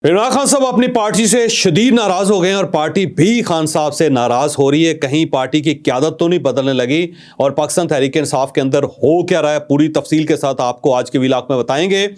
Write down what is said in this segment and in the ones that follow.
इमरान खान साहब अपनी पार्टी से शदीद नाराज हो गए हैं और पार्टी भी खान साहब से नाराज हो रही है। कहीं पार्टी की क़यादत तो नहीं बदलने लगी और पाकिस्तान तहरीक इंसाफ के अंदर हो क्या रहा है, पूरी तफसील के साथ आपको आज के व्लॉग में बताएंगे।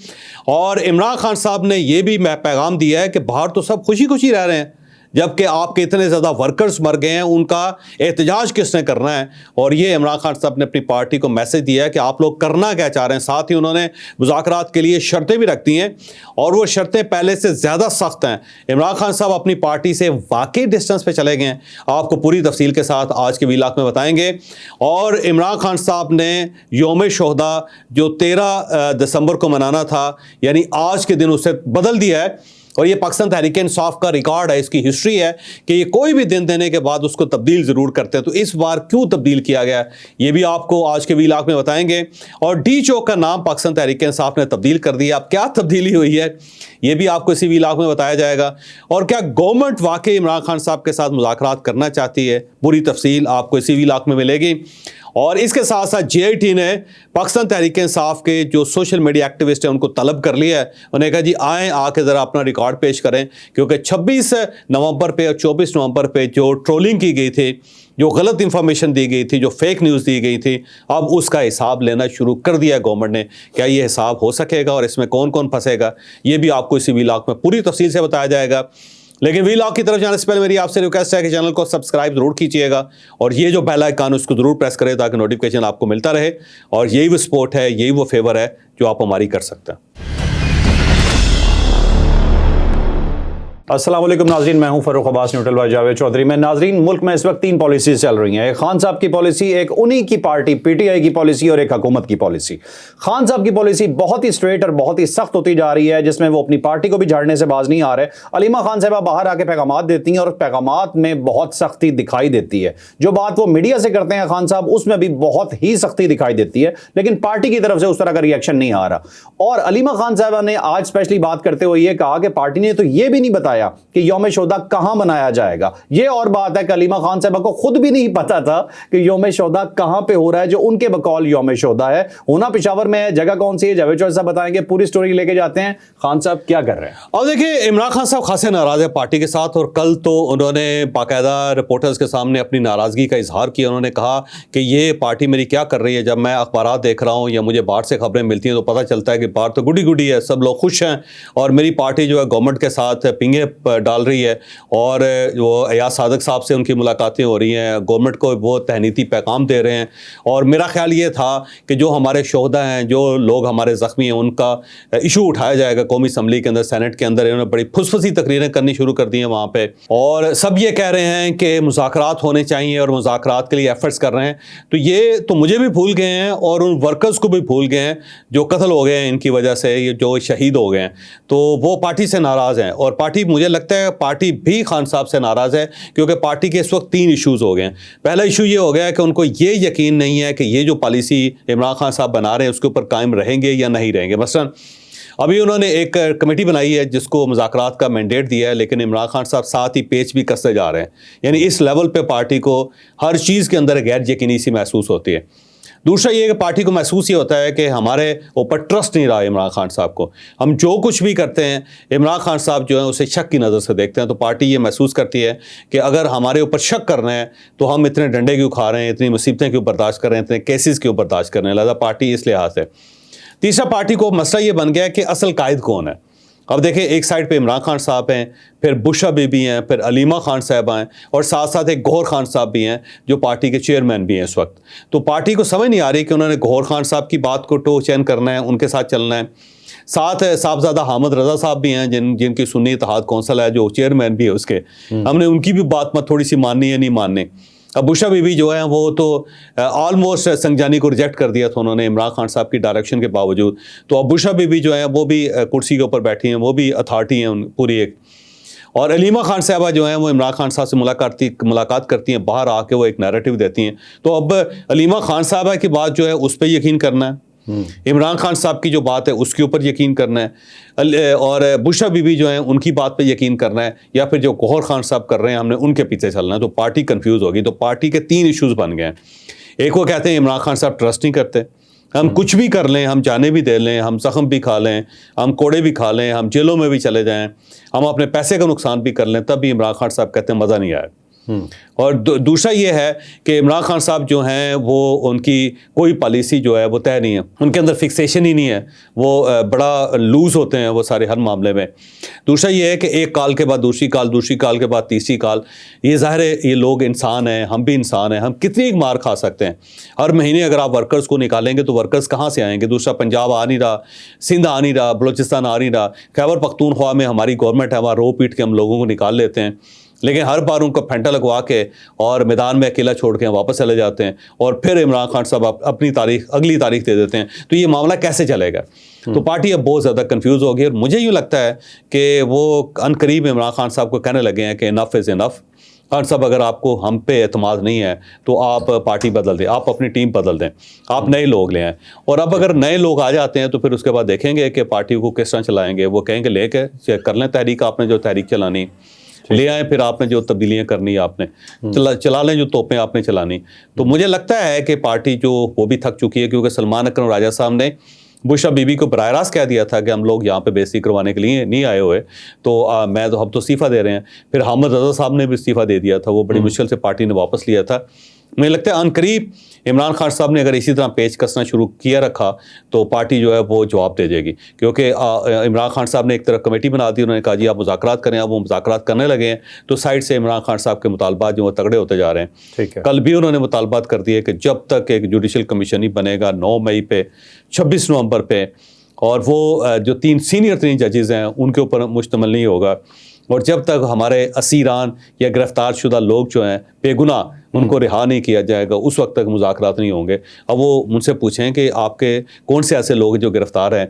और इमरान खान साहब ने यह भी पैगाम दिया है कि बाहर तो सब खुशी खुशी रह रहे हैं, जबकि आपके इतने ज़्यादा वर्कर्स मर गए हैं, उनका एहतजाज किसने करना है। और ये इमरान खान साहब ने अपनी पार्टी को मैसेज दिया है कि आप लोग करना क्या चाह रहे हैं। साथ ही उन्होंने मुज़ाकरात के लिए शर्तें भी रख दी हैं और वो शर्तें पहले से ज़्यादा सख्त हैं। इमरान खान साहब अपनी पार्टी से वाकई डिस्टेंस पे चले गए हैं, आपको पूरी तफसील के साथ आज के व्लॉग में बताएंगे। और इमरान खान साहब ने यौम शोहदा जो 13 दिसंबर को मनाना था, यानी आज के दिन उसे बदल दिया है। और ये पाकिस्तान तहरीक इंसाफ का रिकॉर्ड है, इसकी हिस्ट्री है कि ये कोई भी दिन देने के बाद उसको तब्दील ज़रूर करते हैं। तो इस बार क्यों तब्दील किया गया, ये भी आपको आज के व्लॉग में बताएंगे। और डी चौक का नाम पाकिस्तान तहरीक इंसाफ ने तब्दील कर दिया, अब क्या तब्दीली हुई है ये भी आपको इसी व्लॉग में बताया जाएगा। और क्या गवर्नमेंट वाकई इमरान खान साहब के साथ मुज़ाकरात करना चाहती है, पूरी तफसील आपको इसी व्लॉग में मिलेगी। और इसके साथ साथ JIT ने पाकिस्तान तहरीक इंसाफ के जो सोशल मीडिया एक्टिविस्ट हैं उनको तलब कर लिया है। उन्हें कहा जी आएँ, आके ज़रा अपना रिकॉर्ड पेश करें, क्योंकि 26 नवंबर पे और 24 नवंबर पे जो ट्रोलिंग की गई थी, जो गलत इंफॉर्मेशन दी गई थी, जो फेक न्यूज़ दी गई थी, अब उसका हिसाब लेना शुरू कर दिया है गवर्नमेंट ने। क्या ये हिसाब हो सकेगा और इसमें कौन कौन फंसेगा, ये भी आपको इसी व्लॉग में पूरी तफसील से बताया जाएगा। लेकिन व्लॉग की तरफ जाने से पहले मेरी आपसे रिक्वेस्ट है कि चैनल को सब्सक्राइब जरूर कीजिएगा और ये जो बेल आइकन उसको जरूर प्रेस करें ताकि नोटिफिकेशन आपको मिलता रहे। और यही वो सपोर्ट है, यही वो फेवर है जो आप हमारी कर सकते हैं। अस्सलाम वालेकुम नाज़रीन, मैं हूं फ़ारूक अब्बास न्यूट्रल बाय जावेद चौधरी में। नाज़रीन, मुल्क में इस वक्त 3 पॉलिसीज चल रही हैं। एक खान साहब की पॉलिसी, एक उन्हीं की पार्टी PTI की पॉलिसी और एक हुकूमत की पॉलिसी। खान साहब की पॉलिसी बहुत ही स्ट्रेट और बहुत ही सख्त होती जा रही है, जिसमें वो अपनी पार्टी को भी झाड़ने से बाज नहीं आ रहे। अलीमा खान साहबा बाहर आके पैगामात देती हैं और पैगामात में बहुत सख्ती दिखाई देती है। जो बात वो मीडिया से करते हैं खान साहब, उसमें भी बहुत ही सख्ती दिखाई देती है, लेकिन पार्टी की तरफ से उस तरह का रिएक्शन नहीं आ रहा। और अलीमा खान साहबा ने आज स्पेशली बात करते हुए ये कहा कि पार्टी ने तो ये भी नहीं बताया कि यौम शोहदा कहां मनाया जाएगा। ये और बात है कि अलीमा खान साहबा को खुद भी नहीं पता था कि यौम शोहदा कहां पे हो रहा है, जो उनके बकौल यौम शोहदा है। होना पेशावर में है, जगह कौन सी है, जावेद चौधरी साहब बताएंगे। पूरी स्टोरी लेके जाते हैं, खान साहब क्या कर रहे हैं। और देखिए, इमरान खान साहब खासे नाराज है पार्टी के साथ और कल तो उन्होंने बाकायदा रिपोर्टर्स के सामने अपनी नाराजगी का इजहार किया। उन्होंने कहा कि ये पार्टी मेरी क्या कर रही है। जब मैं अखबार देख रहा हूँ या मुझे बाहर से खबरें मिलती हैं तो पता चलता है कि बाहर तो गुडी गुडी है, सब लोग खुश हैं और मेरी पार्टी जो है गवर्नमेंट के साथ पिंगे डाल रही है। और जो अयाज सादिक साहब से उनकी मुलाकातें हो रही हैं, गवर्नमेंट को वो तहनीती पैगाम दे रहे हैं। और मेरा ख्याल ये था कि जो हमारे शोहदा हैं, जो लोग हमारे ज़ख्मी हैं, उनका इशू उठाया जाएगा कौमी असम्बली के अंदर, सेनेट के अंदर। इन्होंने बड़ी फुसफुसी तकरीरें करनी शुरू कर दी हैं वहाँ पे और सब ये कह रहे हैं कि मुज़ाकरात होने चाहिए और मुज़ाकरात के लिए एफर्ट्स कर रहे हैं। तो ये तो मुझे भी भूल गए हैं और उन वर्कर्स को भी भूल गए हैं जो कत्ल हो गए हैं इनकी वजह से, ये जो शहीद हो गए हैं। तो वो पार्टी से नाराज़ हैं और पार्टी, मुझे लगता है पार्टी भी खान साहब से नाराज़ है, क्योंकि पार्टी के इस वक्त 3 इश्यूज़ हो गए हैं। पहला इशू ये हो गया है कि उनको ये यकीन नहीं है कि ये जो पॉलिसी इमरान खान साहब बना रहे हैं उसके ऊपर कायम रहेंगे या नहीं रहेंगे। मसलन अभी उन्होंने एक कमेटी बनाई है जिसको मुज़ाकरात का मैंडेट दिया है, लेकिन इमरान खान साहब साथ ही पेच भी कसते जा रहे हैं। यानी इस लेवल पे पार्टी को हर चीज़ के अंदर गैर यकीनी सी महसूस होती है। दूसरा ये कि पार्टी को महसूस ये होता है कि हमारे ऊपर ट्रस्ट नहीं रहा इमरान खान साहब को। हम जो कुछ भी करते हैं इमरान खान साहब जो है उसे शक की नज़र से देखते हैं। तो पार्टी ये महसूस करती है कि अगर हमारे ऊपर शक करना है तो हम इतने डंडे क्यों खा रहे हैं, इतनी मुसीबतें क्यों बर्दाश्त कर रहे हैं, इतने केसेस क्यों बर्दाश्त कर रहे हैं। लिहाजा पार्टी इस लिहाज से। तीसरा, पार्टी को मसला ये बन गया कि असल कायद कौन है। अब देखिए, एक साइड पे इमरान खान साहब हैं, फिर बुशा बीबी हैं, फिर अलीमा खान साहबा हैं और साथ साथ एक गौहर खान साहब भी हैं जो पार्टी के चेयरमैन भी हैं इस वक्त। तो पार्टी को समझ नहीं आ रही कि उन्होंने गौहर खान साहब की बात को टो चैन करना है, उनके साथ चलना है। साथ साहबजादा हामिद रजा साहब भी हैं जिनकी सुन्नी इत्तेहाद कौंसिल है, जो चेयरमैन भी है उसके। हमने उनकी भी बात में थोड़ी सी माननी है नहीं माननी। अब बुशा बीबी जो है वो तो ऑलमोस्ट संगजानी को रिजेक्ट कर दिया था उन्होंने इमरान खान साहब की डायरेक्शन के बावजूद। तो अब बुशा बीबी जो है वो भी कुर्सी के ऊपर बैठी हैं, वो भी अथॉरिटी हैं पूरी एक। और अलीमा खान साहबा जो हैं वो इमरान खान साहब से मुलाकात करती हैं, बाहर आके वो एक नैरेटिव देती हैं। तो अब अलीमा खान साहबा की बात जो है उस पर यकीन करना है, इमरान खान साहब की जो बात है उसके ऊपर यकीन करना है, और बुशा बीबी जो है उनकी बात पे यकीन करना है, या फिर जो गौहर खान साहब कर रहे हैं हमने उनके पीछे चलना है। तो पार्टी कंफ्यूज होगी। तो पार्टी के 3 इश्यूज बन गए हैं। एक वो कहते हैं इमरान खान साहब ट्रस्ट नहीं करते, ہم کچھ بھی کر لیں, ہم جانے بھی دے لیں, ہم زخم بھی کھا لیں, ہم کوڑے بھی کھا لیں, ہم جیلوں میں بھی چلے جائیں, ہم اپنے پیسے کا نقصان بھی کر لیں, تب بھی عمران خان صاحب کہتے ہیں مزہ نہیں آیا. اور دوسرا یہ ہے کہ عمران خان صاحب جو ہیں وہ ان کی کوئی پالیسی جو ہے وہ طے نہیں ہے, ان کے اندر فکسیشن ہی نہیں ہے, وہ بڑا لوز ہوتے ہیں وہ سارے ہر معاملے میں. دوسرا یہ ہے کہ ایک کال کے بعد دوسری کال, دوسری کال کے بعد تیسری کال. یہ ظاہر ہے یہ لوگ انسان ہیں, ہم بھی انسان ہیں, ہم کتنی مار کھا سکتے ہیں. ہر مہینے اگر آپ ورکرز کو نکالیں گے تو ورکرز کہاں سے آئیں گے؟ دوسرا پنجاب آ نہیں رہا, سندھ آ نہیں رہا, بلوچستان آ نہیں رہا, خیبر پختونخوا میں ہماری گورنمنٹ ہے, وہاں رو پیٹ کے ہم لوگوں کو نکال لیتے ہیں, لیکن ہر بار ان کو پھینٹا لگوا کے اور میدان میں اکیلا چھوڑ کے واپس چلے جاتے ہیں, اور پھر عمران خان صاحب اپنی تاریخ اگلی تاریخ دے دیتے ہیں. تو یہ معاملہ کیسے چلے گا؟ تو پارٹی اب بہت زیادہ کنفیوز ہو گئی, اور مجھے یوں لگتا ہے کہ وہ ان قریب عمران خان صاحب کو کہنے لگے ہیں کہ انف از انف. خان صاحب اگر آپ کو ہم پہ اعتماد نہیں ہے تو آپ پارٹی بدل دیں, آپ اپنی ٹیم بدل دیں, آپ نئے لوگ لے آئیں. اور اب اگر نئے لوگ آ جاتے ہیں تو پھر اس کے بعد دیکھیں گے کہ پارٹی کو کس طرح چلائیں گے. وہ کہیں گے لے کے کر لیں تحریک, آپ نے جو تحریک چلانی لے آئیں, پھر آپ نے جو تبدیلیاں کرنی آپ نے چلا لیں, جو توپیں آپ نے چلانی. تو مجھے لگتا ہے کہ پارٹی جو وہ بھی تھک چکی ہے, کیونکہ سلمان اکرم راجہ صاحب نے بشرا بی بی کو براہ راست کہہ دیا تھا کہ ہم لوگ یہاں پہ بے عزتی کروانے کے لیے نہیں آئے ہوئے, تو ہم تو استعفیٰ دے رہے ہیں. پھر حامد رضا صاحب نے بھی استعفیٰ دے دیا تھا, وہ بڑی مشکل سے پارٹی نے واپس لیا تھا. مجھے لگتا ہے ان قریب عمران خان صاحب نے اگر اسی طرح پیچ کسنا شروع کیا رکھا تو پارٹی جو ہے وہ جواب دے دے گی, کیونکہ عمران خان صاحب نے ایک طرف کمیٹی بنا دی, انہوں نے کہا جی آپ مذاکرات کریں. اب وہ مذاکرات کرنے لگے ہیں تو سائڈ سے عمران خان صاحب کے مطالبات جو وہ تگڑے ہوتے جا رہے ہیں. کل بھی انہوں نے مطالبات کر دیے کہ جب تک ایک جوڈیشل کمیشن نہیں بنے گا 9 مئی پہ 26 نومبر پہ, اور وہ جو 3 سینئر 3 ججز ہیں ان کے اوپر مشتمل نہیں ہوگا, اور جب تک ہمارے اسیران یا گرفتار شدہ لوگ جو ہیں بے گناہ ان کو رہا نہیں کیا جائے گا, اس وقت تک مذاکرات نہیں ہوں گے. اب وہ مجھ سے پوچھیں کہ آپ کے کون سے ایسے لوگ جو گرفتار ہیں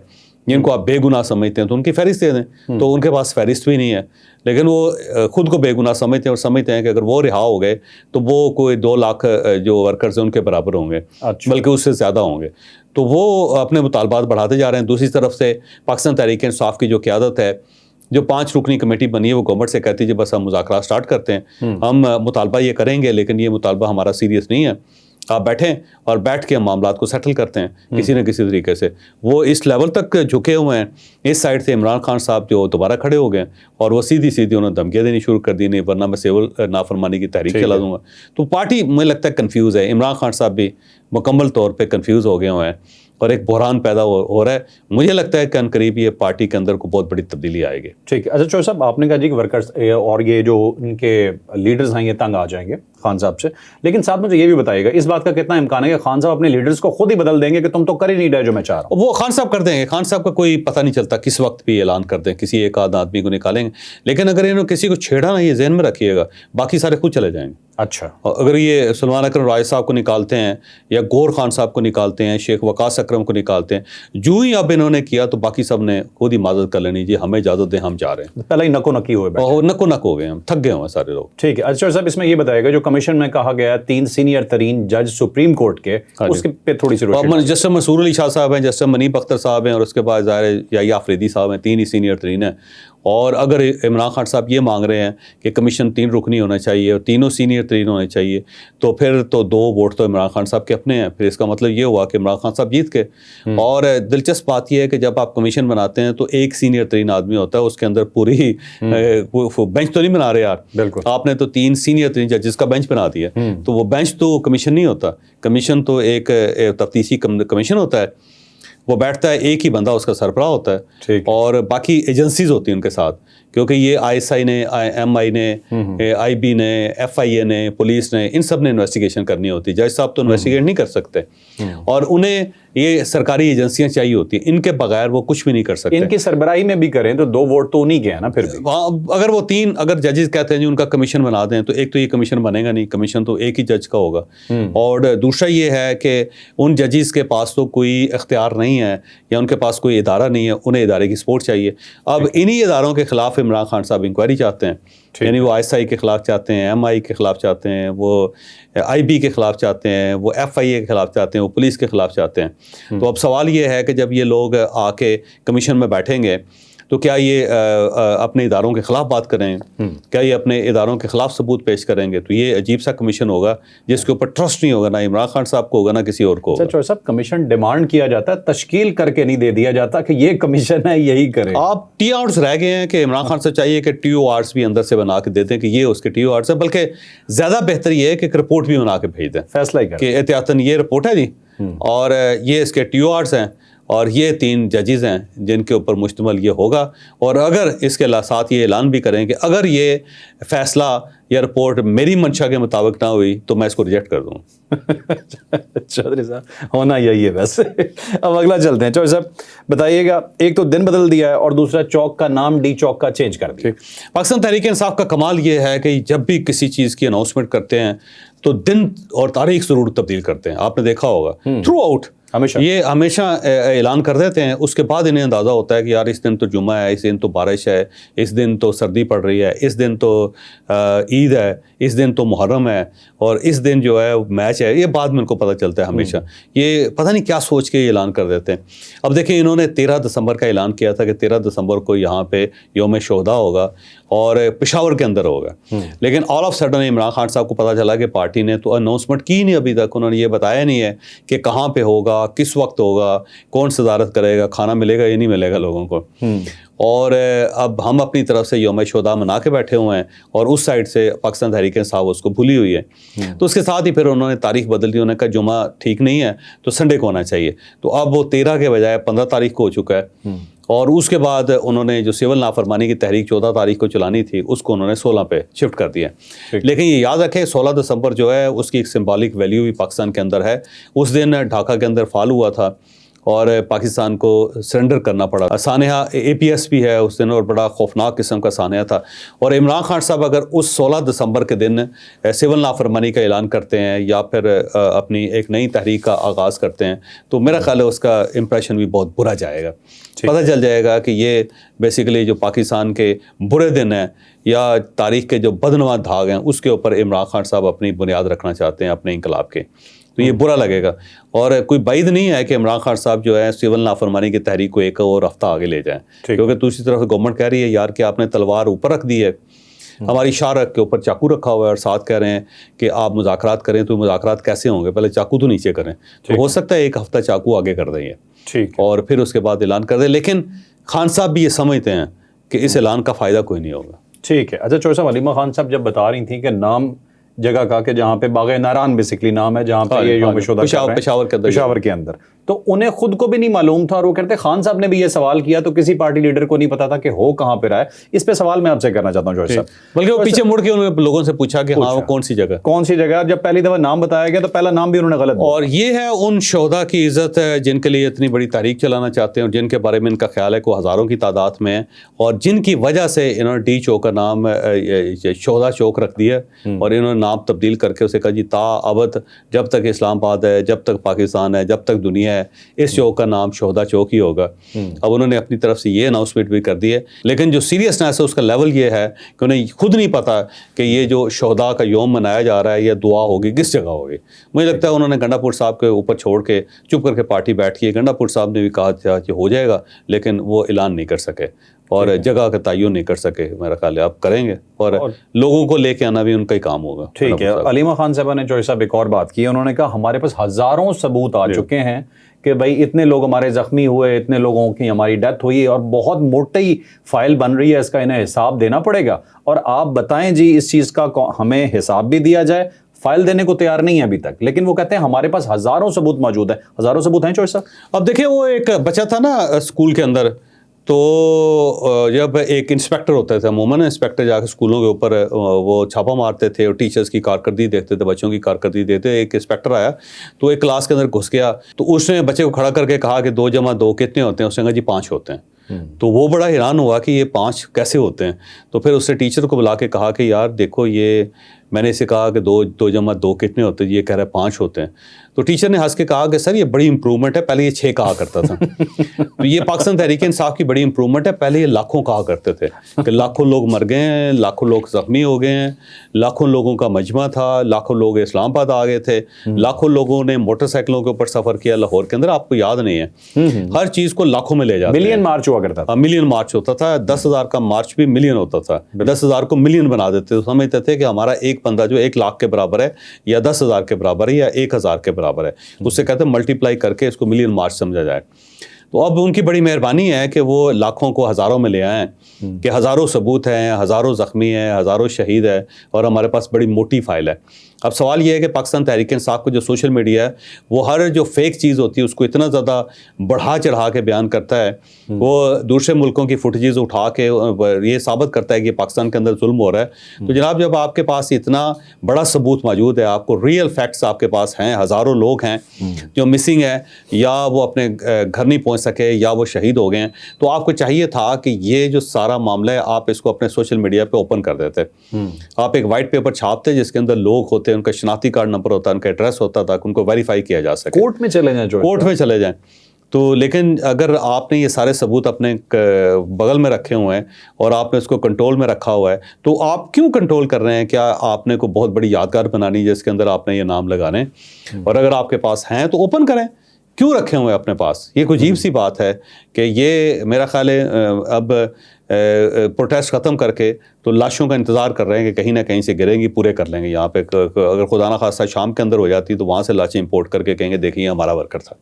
جن کو آپ بے گناہ سمجھتے ہیں تو ان کی فہرست دے دیں. تو ان کے پاس فہرست بھی نہیں ہے, لیکن وہ خود کو بے گناہ سمجھتے ہیں اور سمجھتے ہیں کہ اگر وہ رہا ہو گئے تو وہ کوئی 2 لاکھ جو ورکرز ہیں ان کے برابر ہوں گے, بلکہ اس سے زیادہ ہوں گے. تو وہ اپنے مطالبات بڑھاتے جا رہے ہیں. دوسری طرف سے پاکستان تحریک انصاف کی جو قیادت ہے, جو 5 رکنی کمیٹی بنی ہے, وہ گورنمنٹ سے کہتی ہے جی بس ہم مذاکرات سٹارٹ کرتے ہیں, ہم مطالبہ یہ کریں گے لیکن یہ مطالبہ ہمارا سیریس نہیں ہے, آپ بیٹھیں اور بیٹھ کے ہم معاملات کو سیٹل کرتے ہیں کسی نہ کسی طریقے سے. وہ اس لیول تک جھکے ہوئے ہیں. اس سائڈ سے عمران خان صاحب جو دوبارہ کھڑے ہو گئے اور وہ سیدھی انہوں نے دھمکیاں دینی شروع کر دی, نہیں ورنہ میں سیول نافرمانی کی تحریک چلا دوں گا. تو پارٹی مجھے لگتا ہے کنفیوز ہے. عمران خان صاحب بھی مکمل طور پہ کنفیوز ہو گئے ہوئے ہیں اور ایک بحران پیدا ہو رہا ہے. مجھے لگتا ہے کہ ان قریب یہ پارٹی کے اندر کو بہت بڑی تبدیلی آئے گی. ٹھیک ہے. اچھا چوہدری صاحب, آپ نے کہا جی کہ ورکرز اور یہ جو ان کے لیڈرز ہیں یہ تنگ آ جائیں گے خان صاحب سے, لیکن ساتھ مجھے یہ بھی بتائیے گا اس بات کا کتنا امکان ہے کہ خان صاحب اپنے لیڈرز کو خود ہی بدل دیں گے کہ تم تو کر ہی نہیں رہے جو میں چاہ رہا ہوں؟ وہ خان صاحب کر دیں گے. خان صاحب کا کوئی پتہ نہیں چلتا کس وقت بھی اعلان کر دیں, کسی ایک آدھ آدمی کو نکالیں گے, لیکن اگر انہوں نے کسی کو چھیڑا نا, یہ ذہن میں رکھیے گا, باقی سارے خود چلے جائیں گے. اچھا, اگر یہ سلمان اکرم راجہ صاحب کو نکالتے ہیں یا گور خان صاحب کو نکالتے ہیں, شیخ وقاص اکرم کو نکالتے ہیں, جو ہی اب انہوں نے کیا تو باقی سب نے خود ہی معذرت کر لینی, جی ہمیں اجازت دیں ہم جا رہے ہیں. پہلے ہی نکو نکی ہوئے بیٹھے, نکو نک ہو گئے, ہم تھک گئے ہوئے سارے لوگ. ٹھیک ہے. اچھا صاحب, اس میں یہ بتائے گا جو کمیشن میں کہا گیا 3 سینئر ترین جج سپریم کورٹ کے, اس کے پہ تھوڑی سی روشنی. جسٹس منصور علی شاہ صاحب ہیں, جسٹس منیب اختر صاحب ہیں, اور اس کے بعد ظاہر یحییٰ آفریدی صاحب ہیں, 3 ہی سینئر ترین ہیں. اور اگر عمران خان صاحب یہ مانگ رہے ہیں کہ کمیشن 3 رکنی ہونا چاہیے اور تینوں سینئر ترین ہونے چاہیے, تو پھر تو 2 ووٹ تو عمران خان صاحب کے اپنے ہیں. پھر اس کا مطلب یہ ہوا کہ عمران خان صاحب جیت کے. اور دلچسپ بات یہ ہے کہ جب آپ کمیشن بناتے ہیں تو ایک سینئر ترین آدمی ہوتا ہے, اس کے اندر پوری بینچ تو نہیں بنا رہے آپ. بالکل, آپ نے تو 3 سینئر ترین ججز کا بینچ بنا دیا, تو وہ بینچ تو کمیشن نہیں ہوتا. کمیشن تو ایک تفتیشی کمیشن ہوتا ہے, وہ بیٹھتا ہے, ایک ہی بندہ اس کا سربراہ ہوتا ہے, اور باقی ایجنسیز ہوتی ہیں ان کے ساتھ, کیونکہ یہ ISI نے, MI نے, IB نے, FIA نے, پولیس نے, ان سب نے انویسٹیگیشن کرنی ہوتی. جج صاحب تو انویسٹیگیٹ نہیں کر سکتے, اور انہیں یہ سرکاری ایجنسیاں چاہیے ہوتی ہیں, ان کے بغیر وہ کچھ بھی نہیں کر سکتے. ان کی سربراہی میں بھی کریں تو 2 ووٹ تو انہیں کے ہیں نا. پھر بھی اگر وہ 3 اگر ججز کہتے ہیں جی ان کا کمیشن بنا دیں, تو ایک تو یہ کمیشن بنے گا نہیں, کمیشن تو ایک ہی جج کا ہوگا. اور دوسرا یہ ہے کہ ان ججز کے پاس تو کوئی اختیار نہیں ہے یا ان کے پاس کوئی ادارہ نہیں ہے, انہیں ادارے کی سپورٹ چاہیے. اب انہی اداروں کے خلاف عمران خان صاحب انکوائری چاہتے ہیں, یعنی وہ ISI کے خلاف چاہتے ہیں, MI کے خلاف چاہتے ہیں, وہ IB کے خلاف چاہتے ہیں, وہ FIA کے خلاف چاہتے ہیں, وہ پولیس کے خلاف چاہتے ہیں. تو اب سوال یہ ہے کہ جب یہ لوگ آ کے کمیشن میں بیٹھیں گے تو کیا یہ اپنے اداروں کے خلاف بات کریں، کیا یہ اپنے اداروں کے خلاف ثبوت پیش کریں گے؟ تو یہ عجیب سا کمیشن ہوگا جس کے اوپر ٹرسٹ نہیں ہوگا، نہ عمران خان صاحب کو ہوگا نہ کسی اور کو ہوگا۔ چوہدری صاحب کمیشن ڈیمانڈ کیا جاتا ہے، تشکیل کر کے نہیں دے دیا جاتا کہ یہ کمیشن ہے یہی کرے۔ آپ ٹی آرز رہ گئے ہیں کہ عمران خان سے چاہیے کہ ٹی او آرز بھی اندر سے بنا کے دے دیں کہ یہ اس کے ٹی او آرز ہیں، بلکہ زیادہ بہتر یہ ہے کہ ایک رپورٹ بھی بنا کے بھیج دیں، فیصلہ ہی کہ احتیاطاً یہ رپورٹ ہے جی اور یہ اس کے ٹی او آرز ہیں اور یہ 3 ججز ہیں جن کے اوپر مشتمل یہ ہوگا، اور اگر اس کے ساتھ یہ اعلان بھی کریں کہ اگر یہ فیصلہ یا رپورٹ میری منشا کے مطابق نہ ہوئی تو میں اس کو ریجیکٹ کر دوں۔ چودھری صاحب ہونا یہی ہے ویسے۔ اب اگلا چلتے ہیں۔ چودھری صاحب بتائیے گا، ایک تو دن بدل دیا ہے اور دوسرا چوک کا نام ڈی چوک کا چینج کر دیا۔ پاکستان تحریک انصاف کا کمال یہ ہے کہ جب بھی کسی چیز کی اناؤنسمنٹ کرتے ہیں تو دن اور تاریخ ضرور تبدیل کرتے ہیں، آپ نے دیکھا ہوگا تھرو آؤٹ یہ ہمیشہ اعلان کر دیتے ہیں، اس کے بعد انہیں اندازہ ہوتا ہے کہ یار اس دن تو جمعہ ہے، اس دن تو بارش ہے، اس دن تو سردی پڑ رہی ہے، اس دن تو عید ہے، اس دن تو محرم ہے، اور اس دن جو ہے میچ ہے۔ یہ بعد میں ان کو پتہ چلتا ہے ہمیشہ، یہ پتہ نہیں کیا سوچ کے یہ اعلان کر دیتے ہیں۔ اب دیکھیں انہوں نے 13 دسمبر کا اعلان کیا تھا کہ 13 دسمبر کو یہاں پہ یوم شہداء ہوگا اور پشاور کے اندر ہوگا، لیکن all of sudden Imran Khan صاحب کو پتہ چلا کہ پارٹی نے تو اناؤنسمنٹ کی نہیں ابھی تک، انہوں نے یہ بتایا نہیں ہے کہ کہاں پہ ہوگا، کس وقت ہوگا، کون صدارت کرے گا، کھانا ملے گا یا نہیں ملے گا لوگوں کو۔ اور اب ہم اپنی طرف سے یوم شہداء منا کے بیٹھے ہوئے ہیں اور اس سائڈ سے پاکستان تحریک انصاف اس کو بھولی ہوئی ہے، تو اس کے ساتھ ہی پھر انہوں نے تاریخ بدل دی، انہوں نے کہا جمعہ ٹھیک نہیں ہے تو سنڈے کو ہونا چاہیے، تو اب وہ 13 کے بجائے 15 تاریخ کو ہو چکا ہے، اور اس کے بعد انہوں نے جو سول نافرمانی کی تحریک 14 تاریخ کو چلانی تھی اس کو انہوں نے 16 پہ شفٹ کر دیا۔ لیکن یہ یاد رکھیں 16 دسمبر جو ہے اس کی ایک سمبولک ویلیو بھی پاکستان کے اندر ہے، اس دن ڈھاکہ کے اندر فال ہوا تھا اور پاکستان کو سرنڈر کرنا پڑا، سانحہ اے پی ایس بھی ہے اس دن، اور بڑا خوفناک قسم کا سانحہ تھا، اور عمران خان صاحب اگر اس 16 دسمبر کے دن سول نافرمانی کا اعلان کرتے ہیں یا پھر اپنی ایک نئی تحریک کا آغاز کرتے ہیں تو میرا خیال ہے اس کا امپریشن بھی بہت برا جائے گا، پتہ چل جائے گا کہ یہ بیسیکلی جو پاکستان کے برے دن ہیں یا تاریخ کے جو بدنواں دھاگ ہیں اس کے اوپر عمران خان صاحب اپنی بنیاد رکھنا چاہتے ہیں اپنے انقلاب کے، تو یہ برا لگے گا، اور کوئی بعید نہیں ہے کہ عمران خان صاحب جو ہے سول نافرمانی کی تحریک کو ایک اور ہفتہ آگے لے جائیں، کیونکہ دوسری طرف گورنمنٹ کہہ رہی ہے یار کہ آپ نے تلوار اوپر رکھ دی ہے، ہماری شارک کے اوپر چاقو رکھا ہوا ہے اور ساتھ کہہ رہے ہیں کہ آپ مذاکرات کریں، تو مذاکرات کیسے ہوں گے، پہلے چاقو تو نیچے کریں، تو ہو سکتا ہے ایک ہفتہ چاقو آگے کر دیں اور پھر اس کے بعد اعلان کر دیں، لیکن خان صاحب بھی یہ سمجھتے ہیں کہ اس اعلان کا فائدہ کوئی نہیں ہوگا۔ ٹھیک ہے۔ اچھا چودھری صاحب، علیمہ خان صاحب جب بتا رہی تھیں کہ نام جگہ کا کہ جہاں پہ باغ ناران بیسکلی نام ہے جہاں پہ یہ یوم شہداء پشاور کے اندر، تو انہیں خود کو بھی نہیں معلوم تھا، اور وہ کہتے خان صاحب نے بھی یہ سوال کیا تو کسی پارٹی لیڈر کو نہیں پتا تھا کہ ہو کہاں پہ رہا ہے۔ اس پہ سوال میں آپ سے کرنا چاہتا ہوں چودھری صاحب، بلکہ وہ پیچھے مڑ کے انہوں نے لوگوں سے پوچھا کہ ہاں وہ کون سی جگہ، جب پہلی دفعہ نام بتایا گیا تو پہلا نام بھی انہوں نے غلط، اور یہ ہے ان شہداء کی عزت ہے جن کے لیے اتنی بڑی تاریخ چلانا چاہتے ہیں اور جن کے بارے میں ان کا خیال ہے کہ وہ ہزاروں کی تعداد میں ہیں، اور جن کی وجہ سے انہوں نے ڈی چوک کا نام شہداء چوک رکھ دیا اور انہوں نے نام تبدیل کر کے اسے کہا جی تا ابد جب تک اسلام آباد ہے، جب تک پاکستان ہے، جب تک دنیا ہے، اس چوک کا نام شہداء چوک ہی ہوگا۔ اب انہوں نے اپنی طرف سے یہ اناؤنسمنٹ بھی کر دی ہے، لیکن جو سیریسنیس ہے اس کا لیول یہ ہے کہ انہیں خود نہیں پتا کہ یہ جو شہداء کا یوم منایا جا رہا ہے یہ دعا ہوگی کس جگہ ہوگی۔ مجھے لگتا ہے انہوں نے گنڈا پور صاحب کے اوپر چھوڑ کے چپ کر کے پارٹی بیٹھ کی، گنڈا پور صاحب نے بھی کہا تھا کہ ہو جائے گا لیکن وہ اعلان نہیں کر سکے اور جگہ کا تعین نہیں کر سکے۔ میرا خیال ہے آپ کریں گے اور لوگوں کو لے کے آنا بھی ان کا ہی کام ہوگا۔ ٹھیک ہے۔ علیمہ خان صاحبہ نے چودھری صاحب ایک اور بات کی، انہوں نے کہا ہمارے پاس ہزاروں ثبوت آ چکے ہیں کہ بھائی اتنے لوگ ہمارے زخمی ہوئے، اتنے لوگوں کی ہماری ڈیتھ ہوئی اور بہت موٹی فائل بن رہی ہے، اس کا انہیں حساب دینا پڑے گا، اور آپ بتائیں جی اس چیز کا ہمیں حساب بھی دیا جائے۔ فائل دینے کو تیار نہیں ہے ابھی تک، لیکن وہ کہتے ہیں ہمارے پاس ہزاروں ثبوت موجود ہیں۔ ہزاروں ثبوت ہیں چودھری صاحب؟ اب دیکھیں وہ ایک بچہ تھا نا اسکول کے اندر، تو جب ایک انسپیکٹر ہوتا تھا، عموماً انسپیکٹر جا کے اسکولوں کے اوپر وہ چھاپا مارتے تھے اور ٹیچرز کی کارکردگی دیکھتے تھے، بچوں کی کارکردگی دیکھتے تھے۔ ایک انسپیکٹر آیا تو ایک کلاس کے اندر گھس گیا، تو اس نے بچے کو کھڑا کر کے کہا کہ 2 + 2 کتنے ہوتے ہیں؟ اس نے کہا جی 5 ہوتے ہیں۔ تو وہ بڑا حیران ہوا کہ یہ 5 کیسے ہوتے ہیں، تو پھر اس نے ٹیچر کو بلا کے کہا کہ یار دیکھو یہ मैंने इसे कहा कि 2 जमा 2 कितने होते हैं, ये कह रहा है 5 होते हैं। तो टीचर ने हंस के कहा कि सर ये बड़ी इंप्रूवमेंट है, पहले ये 6 कहा करता था। तो ये पाकिस्तान तहरीक इंसाफ की बड़ी इंप्रूवमेंट है, पहले ये लाखों कहा करते थे कि लाखों लोग मर गए हैं, लाखों लोग जख्मी हो गए हैं, लाखों लोगों का मजमा था, लाखों लोग इस्लामाबाद आ गए थे, लाखों लोगों ने मोटरसाइकिलों के ऊपर सफ़र किया लाहौर के अंदर, आपको याद नहीं है। हर चीज़ को लाखों में ले जाते हैं। मिलियन मार्च हुआ करता था। मिलियन मार्च होता था, 10,000 का मार्च भी मिलियन होता था। 10,000 को मिलियन बना देते, तो समझते थे कि हमारा एक बंदा जो 1 लाख के बराबर है या 10,000 के बराबर है या 1,000 के बराबर है, उससे कहते हैं मल्टीप्लाई करके इसको मिलियन मार्च समझा जाए। तो अब उनकी बड़ी मेहरबानी है कि वो लाखों को हज़ारों में ले आए कि हज़ारों सबूत हैं, हज़ारों ज़ख्मी हैं, हज़ारों शहीद है और हमारे पास बड़ी मोटी फाइल है। अब सवाल ये है कि पाकिस्तान तहरीक इंसाफ को जो सोशल मीडिया है वो हर जो फेक चीज़ होती है उसको इतना ज़्यादा बढ़ा चढ़ा के बयान करता है, वो दूसरे मुल्कों की फुटेजेस उठा के ये साबित करता है कि पाकिस्तान के अंदर जुल्म हो रहा है। तो जनाब जब आपके पास इतना बड़ा सबूत मौजूद है, आपको रियल फैक्ट्स आपके पास हैं, हज़ारों लोग हैं जो मिसिंग है या वो अपने घर नहीं पहुँच सके या वो शहीद हो गए हैं, तो आपको चाहिए था कि ये जो सारा मामला है आप इसको अपने सोशल मीडिया पे ओपन कर देते। आप एक वाइट पेपर छापते जिसके अंदर लोग होते, उनका शनाख्ती कार्ड नंबर होता, उनका एड्रेस होता था, उनको वेरीफाई किया जा सके, कोर्ट में चले जाएं, कोर्ट में चले जाएं। तो लेकिन अगर आपने ये सारे सबूत अपने बगल में रखे हुए हैं और आपने उसको कंट्रोल में रखा हुआ है, तो आप क्यों कंट्रोल कर रहे हैं? क्या आपने को बहुत बड़ी यादगार बनानी है जिसके अंदर आपने ये नाम लगाने, और अगर आपके पास हैं तो ओपन करें, क्यों रखे हुए हैं अपने पास? ये कुछ अजीब सी बात है कि ये मेरा ख्याल है अब प्रोटेस्ट ख़त्म करके तो लाशों का इंतज़ार कर रहे हैं कि कहीं ना कहीं से गिरेंगी, पूरे कर लेंगे यहाँ पे। अगर खुदा ना खास्ता शाम के अंदर हो जाती तो वहाँ से लाशें इंपोर्ट करके कहेंगे देखिए हमारा वर्कर था।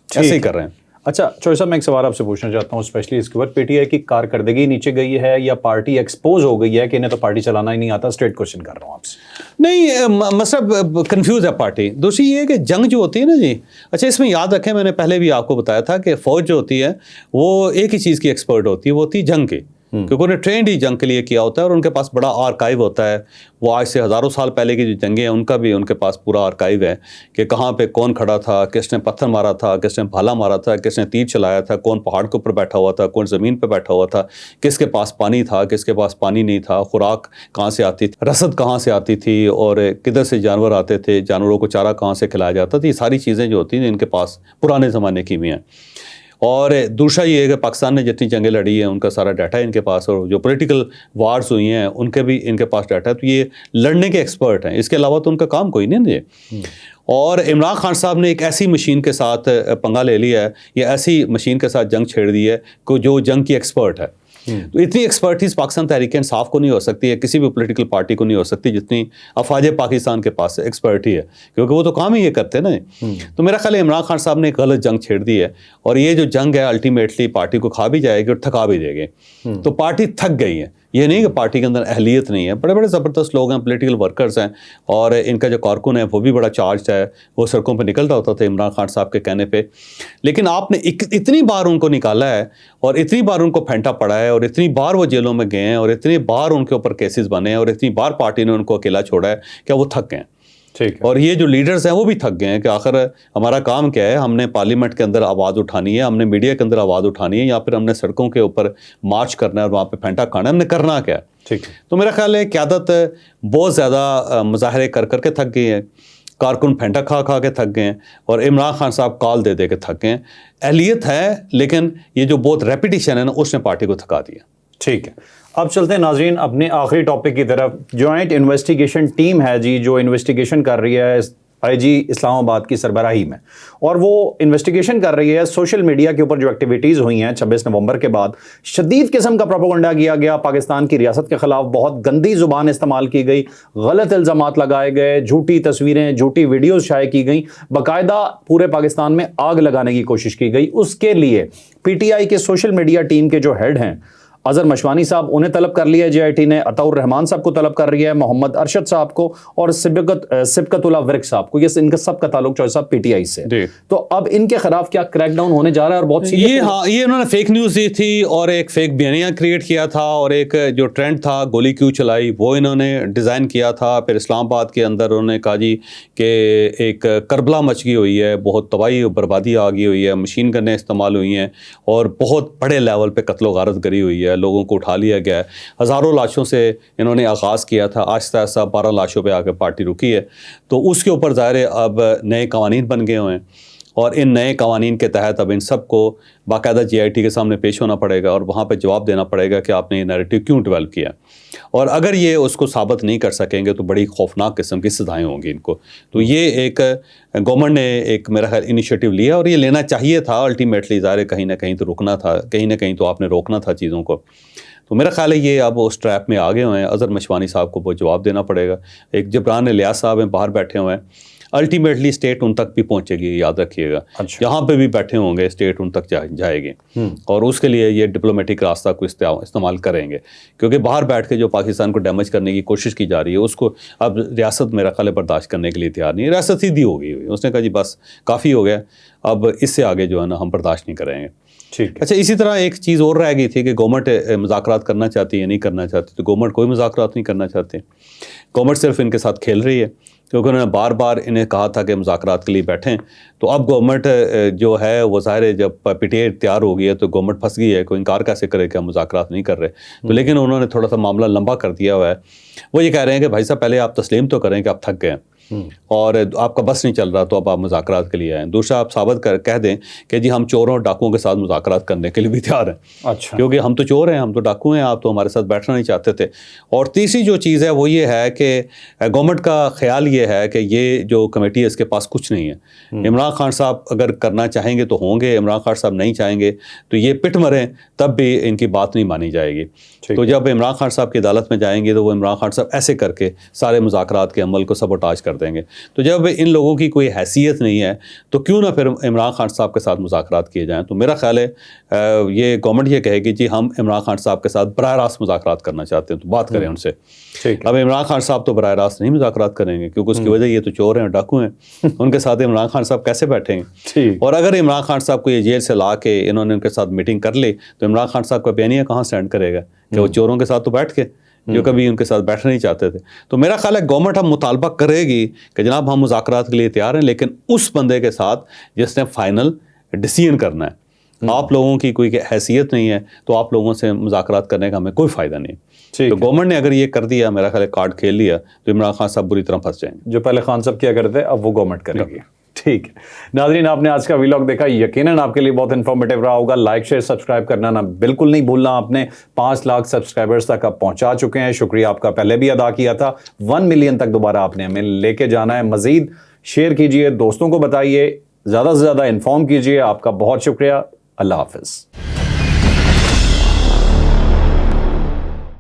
ऐसे ही कर रहे हैं। अच्छा चौधरी साहब, मैं एक सवाल आपसे पूछना चाहता हूँ, स्पेशली इसके ऊपर पीटीआई की कारकर्दगी नीचे गई है या पार्टी एक्सपोज हो गई है कि इन्हें तो पार्टी चलाना ही नहीं आता? स्ट्रेट क्वेश्चन कर रहा हूँ आपसे। नहीं, मतलब कंफ्यूज है पार्टी। दूसरी ये है कि जंग जो होती है ना जी, अच्छा इसमें याद रखें, मैंने पहले भी आपको बताया था कि फ़ौज जो होती है वो एक ही चीज़ की एक्सपर्ट होती है, वो होती है जंग की, क्योंकि उन्हें ट्रेंड ही जंग के लिए किया होता है और उनके पास बड़ा आर्काइव होता है। वो आज से हज़ारों साल पहले की जो जंगें हैं उनका भी उनके पास पूरा आर्काइव है कि कहाँ पे कौन खड़ा था, किसने पत्थर मारा था, किसने भाला मारा था, किसने तीर चलाया था, कौन पहाड़ के ऊपर बैठा हुआ था, कौन ज़मीन पे बैठा हुआ था, किसके पास पानी था, किसके पास पानी नहीं था, खुराक कहाँ से आती थी, रसद कहाँ से आती थी और किधर से जानवर आते थे, जानवरों को चारा कहाँ से खिलाया जाता था। ये सारी चीज़ें जो होती हैं इनके पास पुराने ज़माने की भी हैं। और दूसरा ये है कि पाकिस्तान ने जितनी जंगें लड़ी हैं उनका सारा डाटा है इनके पास, और जो पॉलिटिकल वार्स हुई हैं उनके भी इनके पास डाटा है। तो ये लड़ने के एक्सपर्ट हैं, इसके अलावा तो उनका काम कोई नहीं है। और इमरान खान साहब ने एक ऐसी मशीन के साथ पंगा ले लिया है, या ऐसी मशीन के साथ जंग छेड़ दी है कि जो जंग की एक्सपर्ट है। तो इतनी एक्सपर्टीज पाकिस्तान तहरीक इंसाफ को नहीं हो सकती है, किसी भी पॉलिटिकल पार्टी को नहीं हो सकती जितनी अफवाज पाकिस्तान के पास एक्सपर्टी है, क्योंकि वो तो काम ही ये करते हैं ना। तो मेरा ख्याल है इमरान खान साहब ने एक गलत जंग छेड़ दी है, और ये जो जंग है अल्टीमेटली पार्टी को खा भी जाएगी और थका भी देगी। तो पार्टी थक गई है, ये नहीं कि पार्टी के अंदर अहलियत नहीं है, बड़े बड़े ज़बरदस्त लोग हैं, पॉलिटिकल वर्कर्स हैं, और इनका जो कारकुन है वो भी बड़ा चार्ज है, वो सड़कों पर निकल रहा होता था इमरान खान साहब के कहने पे। लेकिन आपने इतनी बार उनको निकाला है और इतनी बार उनको फेंटा पड़ा है और इतनी बार वो जेलों में गए हैं और इतनी बार उनके ऊपर केसेस बने हैं और इतनी बार पार्टी ने उनको अकेला छोड़ा है, क्या वो थक गए? ठीक है। और ये जो लीडर्स हैं वो भी थक गए हैं कि आखिर हमारा काम क्या है, हमने पार्लियामेंट के अंदर आवाज़ उठानी है, हमने मीडिया के अंदर आवाज़ उठानी है, या फिर हमने सड़कों के ऊपर मार्च करना है और वहाँ पे फेंटा खाना है, हमने करना क्या है? ठीक है। तो मेरा ख्याल है क़यादत बहुत ज़्यादा मुजाहरे कर करके थक गई है, कारकुन फेंटा खा खा के थक गए हैं, और इमरान खान साहब कॉल दे दे के थक गए हैं। अहलियत है लेकिन ये जो बहुत रेपिटेशन है ना उसने पार्टी को थका दिया। ठीक है, अब चलते हैं नाजरीन अपने आखिरी टॉपिक की तरफ। जॉइंट इन्वेस्टिगेशन टीम है जी जो इन्वेस्टिगेशन कर रही है आईजी इस्लामाबाद की सरबराही में, और वो इन्वेस्टिगेशन कर रही है सोशल मीडिया के ऊपर जो एक्टिविटीज़ हुई हैं 26 नवंबर के बाद। शदीद किस्म का प्रोपेगेंडा किया गया, पाकिस्तान की रियासत के ख़िलाफ़ बहुत गंदी ज़ुबान इस्तेमाल की गई, गलत इल्ज़ामात लगाए गए, झूठी तस्वीरें, झूठी वीडियोज़ शाये की गई, बाकायदा पूरे पाकिस्तान में आग लगाने की कोशिश की गई। उसके लिए PTI के सोशल मीडिया टीम के जो हेड हैं अजहर मशवानी साहब, उन्हें तलब कर लिया JIT ने, अताउर रहमान साहब को तलब कर रही है, मोहम्मद अरशद साहब को, और सिबकतुल्लाह विर्क साहब को। ये इनका सबका ताल्लुक चौधरी साहब PTI से। तो अब इनके खिलाफ क्या क्रैकडाउन होने जा रहा है? और बहुत ये उन्होंने फेक न्यूज़ दी थी और एक फेक बयानिया क्रिएट किया था, और एक जो ट्रेंड था गोली क्यों चलाई वो इन्होंने डिज़ाइन किया था। फिर इस्लामाबाद के अंदर उन्होंने कहा जी कि एक करबला मच गई हुई है, बहुत तबाही और बर्बादी आ गई हुई है, मशीन गनें इस्तेमाल हुई हैं और बहुत बड़े लेवल पे कत्लो गारत करी हुई है, लोगों को उठा लिया गया है। हज़ारों लाशों से इन्होंने आगाज़ किया था, आहिस्ता आहिस्ता 12 लाशों पे आकर पार्टी रुकी है। तो उसके ऊपर ज़ाहिर है अब नए कवानीन बन गए हुए हैं और इन नए कवानीन के तहत अब इन सब को बाकायदा GIT के सामने पेश होना पड़ेगा और वहाँ पे जवाब देना पड़ेगा कि आपने ये नैरेटिव क्यों डेवलप किया। और अगर ये उसको साबित नहीं कर सकेंगे तो बड़ी खौफनाक किस्म की सज़ाएँ होंगी इनको। तो ये एक गवर्नमेंट ने एक मेरा ख्याल इनिशिएटिव लिया और ये लेना चाहिए था। अल्टीमेटली ज़ाहिर कहीं ना कहीं तो रुकना था, कहीं ना कहीं तो आपने रोकना था चीज़ों को। तो मेरा ख्याल है ये अब उस ट्रैप में आ गए हुए हैं। अज़हर मशवानी साहब को वो जवाब देना पड़ेगा। एक जबरान इलियास साहब हैं, बाहर बैठे हुए हैं। अल्टीमेटली स्टेट उन तक भी पहुंचेगी, याद रखिएगा। जहाँ पे भी बैठे होंगे स्टेट उन तक जाएगी और उसके लिए ये डिप्लोमेटिक रास्ता को इस्तेमाल करेंगे, क्योंकि बाहर बैठ के जो पाकिस्तान को डैमेज करने की कोशिश की जा रही है उसको अब रियासत मेरा ख्याल है बर्दाश्त करने के लिए तैयार नहीं है। रियासत सीधी हो गई, उसने कहा जी बस काफ़ी हो गया, अब इससे आगे जो है ना हम बर्दाश्त नहीं करेंगे। ठीक। अच्छा, इसी तरह एक चीज़ और रह गई थी कि गवर्नमेंट मुज़ाकरात करना चाहती है, नहीं करना चाहती। तो गवर्नमेंट कोई मुज़ाकरात नहीं करना चाहती, गवर्नमेंट सिर्फ इनके साथ खेल रही है, क्योंकि उन्होंने बार बार इन्हें कहा था कि मुज़ाकरात के लिए बैठें। तो अब गवर्नमेंट जो है वो ज़ाहिर है जब PTI तैयार हो गई है तो गवर्नमेंट फंस गई है, कोई इनकार कैसे करे कि हम मुज़ाकरात नहीं कर रहे। तो लेकिन उन्होंने थोड़ा सा मामला लंबा कर दिया हुआ है। वो ये कह रहे हैं कि भाई साहब पहले आप तस्लीम तो करें कि आप थक गए और आपका बस नहीं चल रहा, तो अब आप मुज़ाकरात के लिए आएँ। दूसरा, आप साबित कह दें कि जी हम चोरों और डाकुओं के साथ मुज़ाकरात करने के लिए भी तैयार हैं। अच्छा। क्योंकि हम तो चोर हैं, हम तो डाकू हैं, आप तो हमारे साथ बैठना नहीं चाहते थे। और तीसरी जो चीज़ है वो ये है कि गवर्नमेंट का ख्याल ये है कि ये जो कमेटी है इसके पास कुछ नहीं है। इमरान खान साहब अगर करना चाहेंगे तो होंगे, इमरान खान साहब नहीं चाहेंगे तो ये पिट मरें, तब भी इनकी बात नहीं मानी जाएगी। तो जब इमरान खान साहब की अदालत में जाएंगे तो वो इमरान खान साहब ऐसे करके सारे मुज़ाकरात के अमल को सबोटाज कर देंगे। तो जब इन लोगों की कोई हैसियत नहीं है तो क्यों ना फिर इमरान खान साहब के साथ मुज़ाकरात किए जाएँ। तो मेरा ख्याल है ये गवर्नमेंट ये कहेगी जी हम इमरान खान साहब के साथ बराह रास्त मुज़ाकरात करना चाहते हैं, तो बात करें उनसे। अब इमरान खान साहब तो बराह रास्त नहीं मुज़ाकरात करेंगे, क्योंकि उसकी वजह ये तो चोर हैं और डाकू हैं। उनके साथ इमरान खान साहब कैसे बैठेंगे। और अगर इमरान खान साहब को ये जेल से ला के इन्होंने उनके साथ मीटिंग कर ली तो इमरान खान साहब का बयानिया कहाँ स्टैंड करेगा कि वो चोरों के साथ तो बैठ के जो कभी उनके साथ बैठना नहीं चाहते थे। तो मेरा ख्याल है गवर्नमेंट हम मुतालबा करेगी कि जनाब हम मुज़ाकरात के लिए तैयार हैं, लेकिन उस बंदे के साथ जिसने फाइनल डिसीजन करना है। आप लोगों की कोई हैसियत नहीं है तो आप लोगों से मुज़ाकरात करने का हमें कोई फ़ायदा नहीं। तो गवर्नमेंट ने अगर ये कर दिया, मेरा ख्याल है कार्ड खेल लिया, तो इमरान खान साहब बुरी तरह फंस जाएंगे। जो पहले खान साहब किया करते अब वो गवर्नमेंट करेगी। ठीक है नाज़रीन, आपने आज का व्लॉग देखा, यकीनन आपके लिए बहुत इन्फॉर्मेटिव रहा होगा। लाइक शेयर सब्सक्राइब करना ना बिल्कुल नहीं भूलना। आपने 5 लाख सब्सक्राइबर्स तक आप पहुंचा चुके हैं, शुक्रिया आपका पहले भी अदा किया था। 1 मिलियन तक दोबारा आपने हमें लेके जाना है। मजीद शेयर कीजिए, दोस्तों को बताइए, ज़्यादा से ज़्यादा इन्फॉर्म कीजिए। आपका बहुत शुक्रिया। अल्लाह हाफिज़।